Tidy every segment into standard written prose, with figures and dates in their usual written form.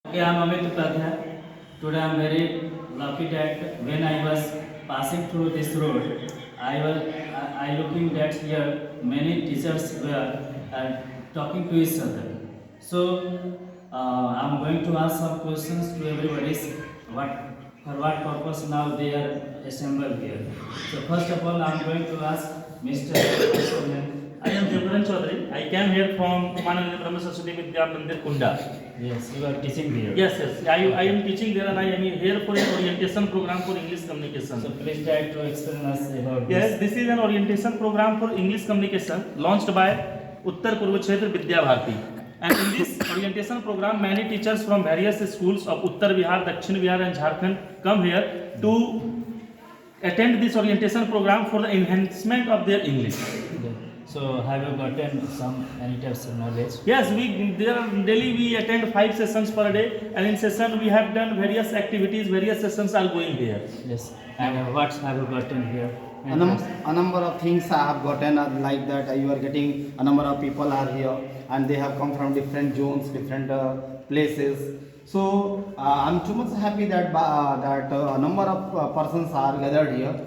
Okay, I'm Amit Upadhyay. Today I'm very lucky that when I was passing through this road, I looking that here many teachers were talking to each other. So I'm going to ask some questions to everybody. What for what purpose now they are assembled here? So first of all, I'm going to ask Mr. I am Devaran Chaudhary. I came here from Umanand Brahma Saraswati Vidya Mandir, Kunda. Yes, you are teaching here. Yes. I am teaching there and I am here for an orientation program for English communication. So please try to explain us about Yes, this is an orientation program for English communication launched by Uttar Purvakshetra Vidya Bharati. And in this orientation program, many teachers from various schools of Uttar Bihar, Dakshin Bihar and Jharkhand come here to attend this orientation program for the enhancement of their English. So have you gotten any types of knowledge? Yes, daily we attend 5 sessions per day, and in session we have done various activities. Various sessions are going here. Yes. And what have you gotten here? A number of things I have gotten like that. You are getting a number of people are here and they have come from different zones, different places. So I'm too much happy that a number of persons are gathered here,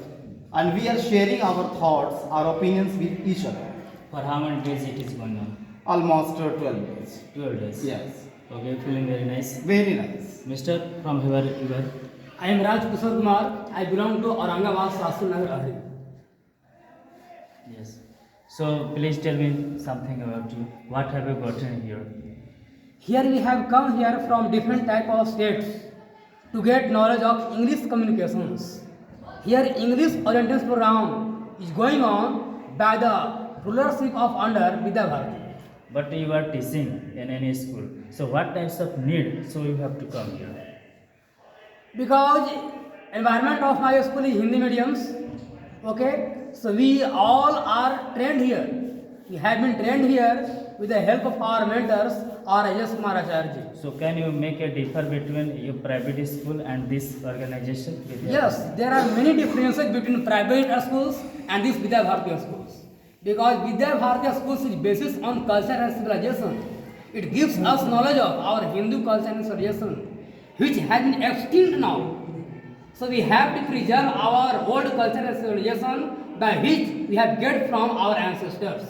and we are sharing our thoughts, our opinions with each other. For how many days it is going on? Almost 12 days. 12 days. Yes. Okay, feeling very nice. Very nice. Mr. from where you are? I am Raj Kishore Kumar. I belong to Aurangabad, Sasur Nagar, Ahri. Yes. So please tell me something about you. What have you gotten here? Here we have come here from different type of states to get knowledge of English communications. Here English orientation program is going on by the rulership of under Vidya Bharati. But you are teaching in any school. So what types of need so you have to come here? Because environment of my school is Hindi mediums. Okay, so we all are trained here. We have been trained here with the help of our mentors, R.S. Kumar Acharya. So can you make a differ between your private school and this organization? Yes, there are many differences between private schools and these Vidya Bharati schools. Because Vidya Bharati schools is based on culture and civilization. It gives us knowledge of our Hindu culture and civilization, which has been extinct now. So we have to preserve our old culture and civilization by which we have get from our ancestors.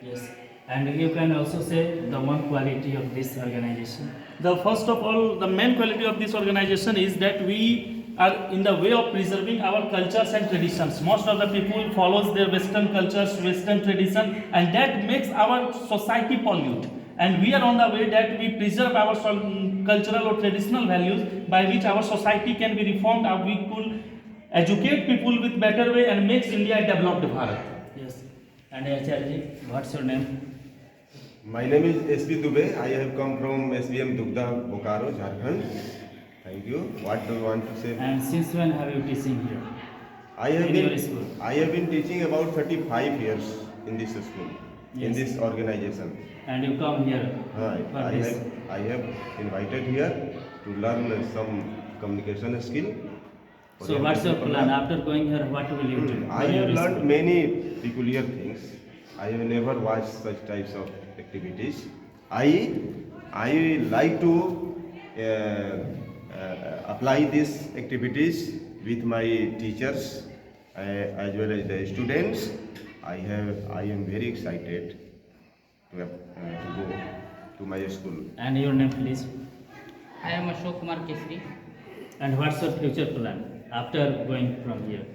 Yes. And you can also say the one quality of this organization. The first of all, the main quality of this organization is that we are in the way of preserving our cultures and traditions. Most of the people follows their Western cultures, Western tradition, and that makes our society pollute. And we are on the way that we preserve our cultural or traditional values by which our society can be reformed, or we could educate people with better way and makes India a developed Bharat. Yes. And Acharya, what's your name? My name is S.B. Dubey. I have come from SBM Dugda, Bokaro, Jharkhand. Thank you. What do you want to say? And since when have you teaching here? I have in your school? I have been teaching about 35 years in this school, in Yes. this organization. And you come here for this. I have invited here to learn some communication skill. So what's your plan? After going here, what will you do? I have learned many peculiar things. I have never watched such types of activities. I like to apply these activities with my teachers as well as the students. I am very excited to go to my school. And your name, please. I am Ashok Kumar Kesri. And what's your future plan after going from here?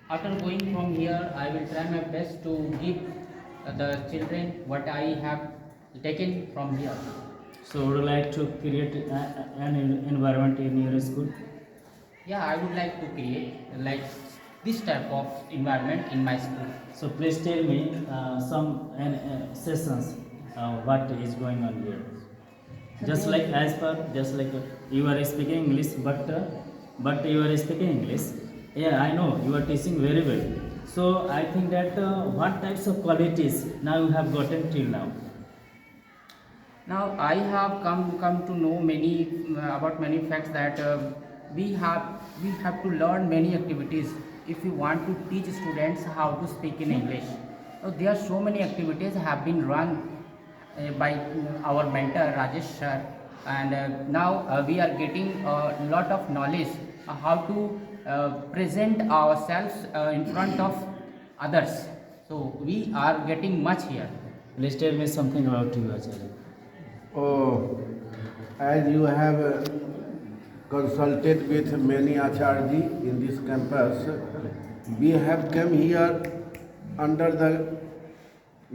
After going from here, I will try my best to give the children what I have taken from here. So would you like to create an environment in your school? Yeah, I would like to create like this type of environment in my school. So please tell me some sessions what is going on here. Just like you are speaking English, but you are speaking English. Yeah, I know you are teaching very well. So I think that what types of qualities now you have gotten till now. Now I have come to know many about many facts that we have to learn many activities if we want to teach students how to speak in English. There are so many activities have been run by our mentor Rajesh sir and now we are getting a lot of knowledge how to present ourselves in front of others. So we are getting much here. Please tell me something about you, Acharya. Oh, as you have consulted with many Acharji in this campus, we have come here under the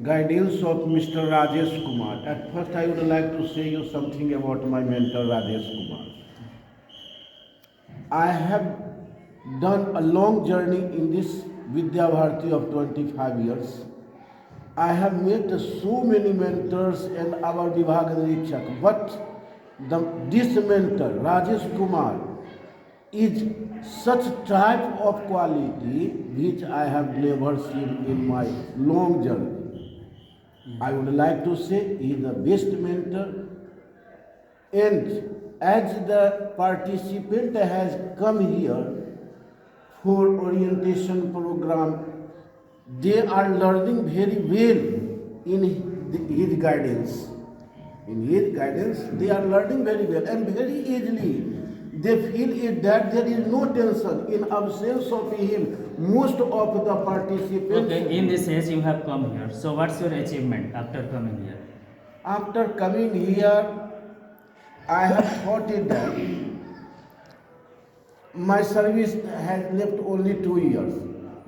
guidance of Mr. Rajesh Kumar. At first, I would like to say you something about my mentor Rajesh Kumar. I have done a long journey in this Vidya Bharati of 25 years. I have met so many mentors in our Vibhag Nirikshak, but this mentor, Rajesh Kumar, is such type of quality which I have never seen in my long journey. I would like to say he is the best mentor, and as the participant has come here for orientation program, they are learning very well in his guidance. In his guidance, they are learning very well and very easily. They feel it that there is no tension in absence of him. Most of the participants. Okay, in this age you have come here. So what's your achievement after coming here? After coming here, I have thought it that my service has left only 2 years.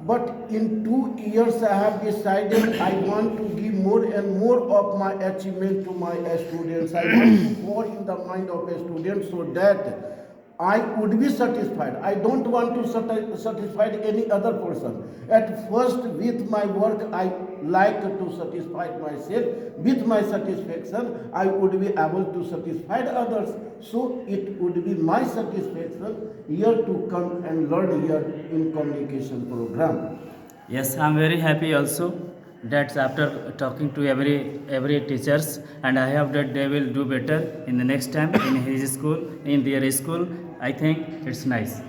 But in 2 years I have decided I want to give more and more of my achievement to my students. I want to pour in the mind of a student so that I would be satisfied. I don't want to satisfy any other person. At first, with my work, I like to satisfy myself. With my satisfaction, I would be able to satisfy others. So it would be my satisfaction here to come and learn here in communication program. Yes, I'm very happy also that after talking to every teachers, and I hope that they will do better in the next time in his school, in their school. I think it's nice.